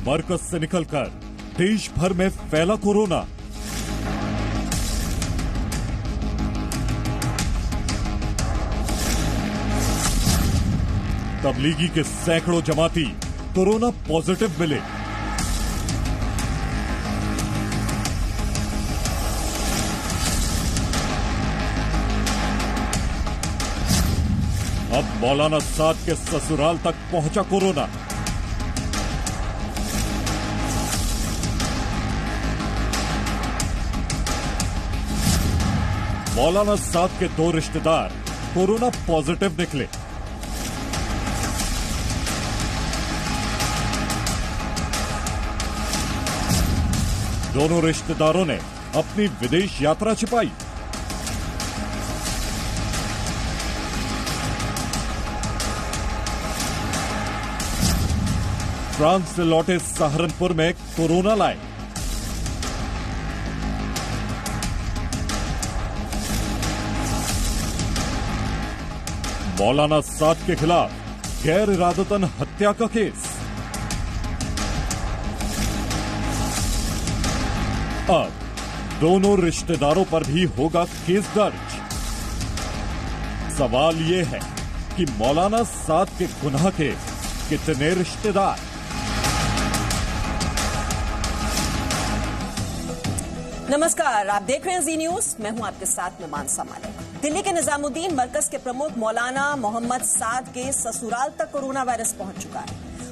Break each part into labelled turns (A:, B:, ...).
A: मरकज से निकलकर देश भर में फैला कोरोना। तबलीगी के सैकड़ों जमाती कोरोना पॉजिटिव मिले। अब मौलाना साद के ससुराल तक पहुंचा कोरोना। मौलाना साद के 2 रिश्तेदार कोरोना पॉजिटिव निकले। दोनों रिश्तेदारों ने अपनी विदेश यात्रा छिपाई। फ्रांस से लौटे सहारनपुर में कोरोना लाए। मौलाना साद के खिलाफ गैर इरादतन हत्या का केस। अब दोनों रिश्तेदारों पर भी होगा केस दर्ज। सवाल यह है कि मौलाना साद के गुनाह के कितने रिश्तेदार।
B: नमस्कार, आप देख रहे हैं जी न्यूज। मैं हूं आपके साथ में मानसा मालिक। दिल्ली के निजामुद्दीन मरकज के प्रमुख मौलाना मोहम्मद साद के ससुराल तक कोरोना वायरस पहुंच चुका है।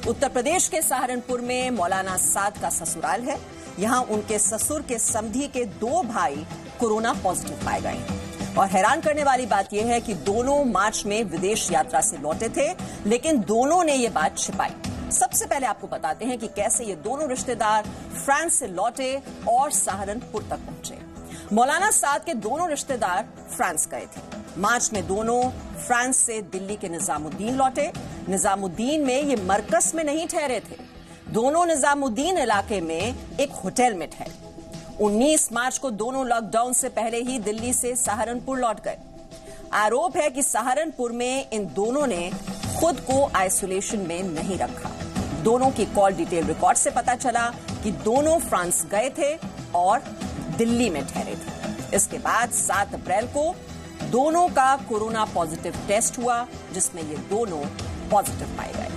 B: उत्तर प्रदेश के सहारनपुर में मौलाना साद का ससुराल है। यहां उनके ससुर के समधी के 2 भाई कोरोना पॉजिटिव पाए गए हैं। और हैरान करने वाली बात यह है कि दोनों मार्च में विदेश यात्रा से लौटे थे, लेकिन दोनों ने यह बात छिपाई। सबसे पहले आपको बताते हैं कि कैसे ये दोनों रिश्तेदार फ्रांस से लौटे और सहारनपुर तक पहुंचे। मौलाना साद के दोनों रिश्तेदार फ्रांस गए थे। मार्च में दोनों फ्रांस से दिल्ली के निजामुद्दीन लौटे। निजामुद्दीन में ये मरकज में नहीं ठहरे थे। दोनों निजामुद्दीन इलाके में एक होटल में ठहरे। 19 मार्च को दोनों लॉकडाउन से पहले ही दिल्ली से सहारनपुर लौट गए। आरोप है कि सहारनपुर में इन दोनों ने खुद को आइसोलेशन में नहीं रखा। दोनों की कॉल डिटेल रिकॉर्ड से पता चला कि दोनों फ्रांस गए थे और दिल्ली में ठहरे थे। इसके बाद 7 अप्रैल को दोनों का कोरोना पॉजिटिव टेस्ट हुआ, जिसमें ये दोनों पॉजिटिव पाए गए।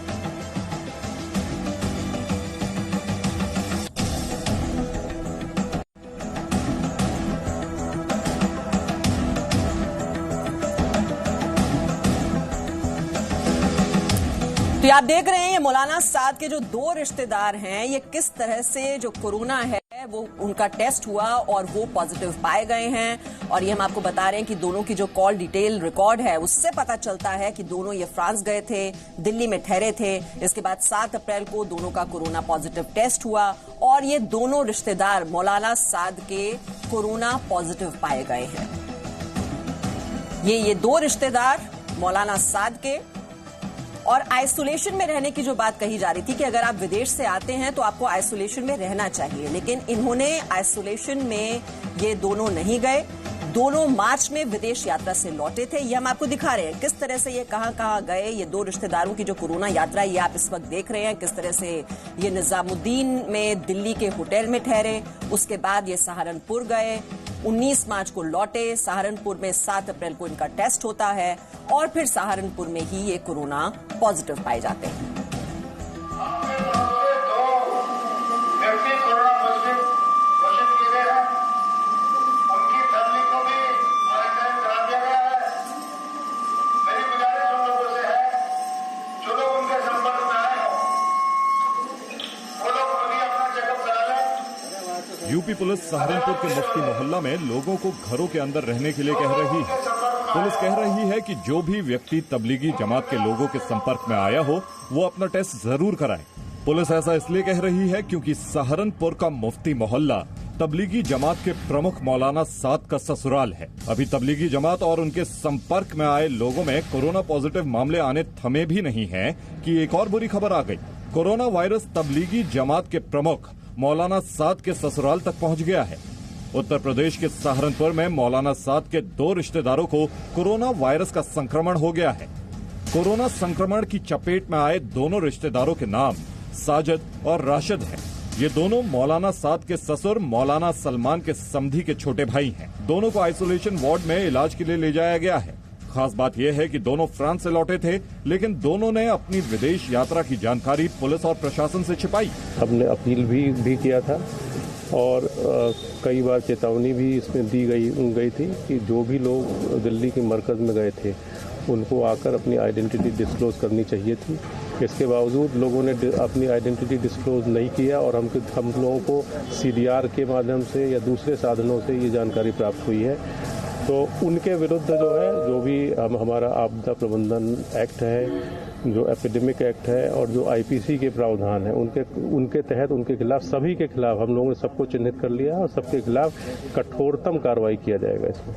B: तो आप देख रहे हैं ये मौलाना साद के जो 2 रिश्तेदार हैं, ये किस तरह से जो कोरोना है वो उनका टेस्ट हुआ और वो पॉजिटिव पाए गए हैं। और ये हम आपको बता रहे हैं कि दोनों की जो कॉल डिटेल रिकॉर्ड है उससे पता चलता है कि दोनों ये फ्रांस गए थे, दिल्ली में ठहरे थे। इसके बाद 7 अप्रैल को दोनों का कोरोना पॉजिटिव टेस्ट हुआ और ये दोनों रिश्तेदार मौलाना साद के कोरोना पॉजिटिव पाए गए हैं। ये 2 रिश्तेदार मौलाना साद के। और आइसोलेशन में रहने की जो बात कही जा रही थी कि अगर आप विदेश से आते हैं तो आपको आइसोलेशन में रहना चाहिए, लेकिन इन्होंने आइसोलेशन में ये दोनों नहीं गए। दोनों मार्च में विदेश यात्रा से लौटे थे। ये हम आपको दिखा रहे हैं किस तरह से ये कहां गए। ये 2 रिश्तेदारों की जो कोरोना यात्रा ये आप इस वक्त देख रहे हैं, किस तरह से ये निजामुद्दीन में दिल्ली के होटल में ठहरे। उसके बाद ये सहारनपुर गए। 19 मार्च को लौटे। सहारनपुर में 7 अप्रैल को इनका टेस्ट होता है और फिर सहारनपुर में ही ये कोरोना पॉजिटिव पाए जाते हैं।
A: यूपी पुलिस सहारनपुर के मुफ्ती मोहल्ला में लोगों को घरों के अंदर रहने के लिए कह रही है। पुलिस कह रही है कि जो भी व्यक्ति तबलीगी जमात के लोगों के संपर्क में आया हो वो अपना टेस्ट जरूर कराए। पुलिस ऐसा इसलिए कह रही है क्योंकि सहारनपुर का मुफ्ती मोहल्ला तबलीगी जमात के प्रमुख मौलाना साद का ससुराल है। अभी तबलीगी जमात और उनके संपर्क में आए लोगों में कोरोना पॉजिटिव मामले आने थमे भी नहीं है कि एक और बुरी खबर आ गई। कोरोना वायरस तबलीगी जमात के प्रमुख मौलाना साद के ससुराल तक पहुंच गया है। उत्तर प्रदेश के सहारनपुर में मौलाना साद के 2 रिश्तेदारों को कोरोना वायरस का संक्रमण हो गया है। कोरोना संक्रमण की चपेट में आए दोनों रिश्तेदारों के नाम साजिद और राशिद हैं। ये दोनों मौलाना साद के ससुर मौलाना सलमान के समधी के छोटे भाई हैं। दोनों को आइसोलेशन वार्ड में इलाज के लिए ले जाया गया है। खास बात यह है कि दोनों फ्रांस से लौटे थे, लेकिन दोनों ने अपनी विदेश यात्रा की जानकारी पुलिस और प्रशासन से छिपाई।
C: हमने अपील भी किया था और कई बार चेतावनी भी इसमें दी गई थी कि जो भी लोग दिल्ली के मरकज में गए थे उनको आकर अपनी आइडेंटिटी डिस्क्लोज करनी चाहिए थी। इसके बावजूद लोगों ने अपनी आइडेंटिटी डिस्क्लोज नहीं किया और हम लोगों को CDR के माध्यम से या दूसरे साधनों से ये जानकारी प्राप्त हुई है। तो उनके विरुद्ध जो भी हमारा आपदा प्रबंधन एक्ट है, जो एपिडेमिक एक्ट है और जो IPC के प्रावधान है उनके तहत उनके खिलाफ, सभी के खिलाफ हम लोगों ने सबको चिन्हित कर लिया और सबके खिलाफ कठोरतम कार्रवाई किया जाएगा इसमें।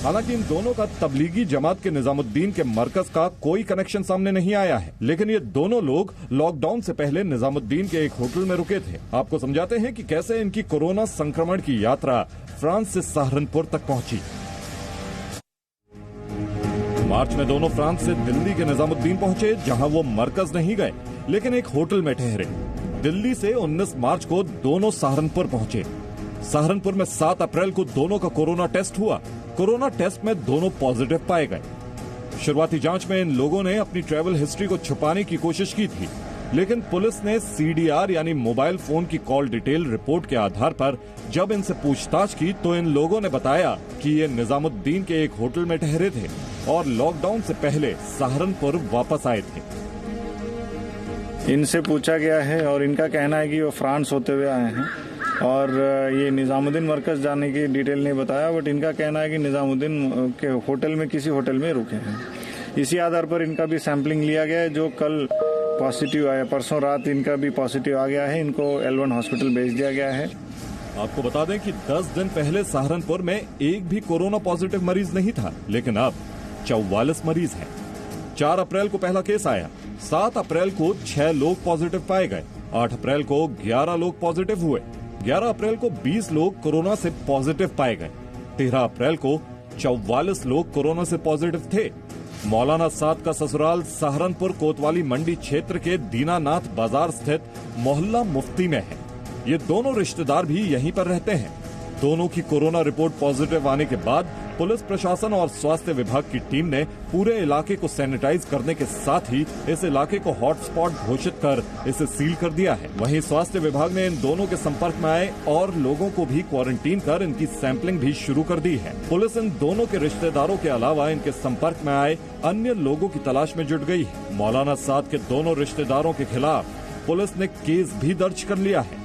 A: हालांकि इन दोनों का तबलीगी जमात के निजामुद्दीन के मरकज का कोई कनेक्शन सामने नहीं आया है, लेकिन ये दोनों लोग लॉकडाउन से पहले निजामुद्दीन के एक होटल में रुके थे। आपको समझाते हैं कि कैसे इनकी कोरोना संक्रमण की यात्रा फ्रांस से सहारनपुर तक पहुंची। मार्च में दोनों फ्रांस से दिल्ली के निजामुद्दीन पहुंचे, जहां वो मरकज नहीं गए लेकिन एक होटल में ठहरे। दिल्ली से 19 मार्च को दोनों सहारनपुर पहुंचे। सहारनपुर में 7 अप्रैल को दोनों का कोरोना टेस्ट हुआ। कोरोना टेस्ट में दोनों पॉजिटिव पाए गए। शुरुआती जांच में इन लोगों ने अपनी ट्रैवल हिस्ट्री को छुपाने की कोशिश की थी, लेकिन पुलिस ने CDR यानी मोबाइल फोन की कॉल डिटेल रिपोर्ट के आधार पर जब इनसे पूछताछ की तो इन लोगों ने बताया कि ये निजामुद्दीन के एक होटल में ठहरे थे और लॉकडाउन से पहले सहारनपुर वापस आए थे।
D: इनसे पूछा गया है और इनका कहना है कि वो फ्रांस होते हुए आए हैं और ये निजामुद्दीन मरकज जाने की डिटेल नहीं बताया, बट इनका कहना है कि निजामुद्दीन के होटल में किसी होटल में रुके हैं। इसी आधार पर इनका भी सैंपलिंग लिया गया है, जो कल पॉजिटिव आया। परसों रात इनका भी पॉजिटिव आ गया है। इनको L1 हॉस्पिटल भेज दिया गया है।
A: आपको बता दें कि 10 दिन पहले सहारनपुर में एक भी कोरोना पॉजिटिव मरीज नहीं था, लेकिन अब 44 मरीज हैं। 4 अप्रैल को पहला केस आया। 7 अप्रैल को 6 लोग पॉजिटिव पाए गए। 8 अप्रैल को 11 लोग पॉजिटिव हुए। 11 अप्रैल को 20 लोग कोरोना से पॉजिटिव पाए गए। 13 अप्रैल को 44 लोग कोरोना से पॉजिटिव थे। मौलाना साद का ससुराल सहारनपुर कोतवाली मंडी क्षेत्र के दीनानाथ बाजार स्थित मोहल्ला मुफ्ती में है। ये दोनों रिश्तेदार भी यहीं पर रहते हैं। दोनों की कोरोना रिपोर्ट पॉजिटिव आने के बाद पुलिस प्रशासन और स्वास्थ्य विभाग की टीम ने पूरे इलाके को सैनिटाइज करने के साथ ही इस इलाके को हॉटस्पॉट घोषित कर इसे सील कर दिया है। वहीं स्वास्थ्य विभाग ने इन दोनों के संपर्क में आए और लोगों को भी क्वारंटीन कर इनकी सैंपलिंग भी शुरू कर दी है। पुलिस इन दोनों के रिश्तेदारों के अलावा इनके संपर्क में आए अन्य लोगों की तलाश में जुट गई है। मौलाना साद के दोनों रिश्तेदारों के खिलाफ पुलिस ने केस भी दर्ज कर लिया है।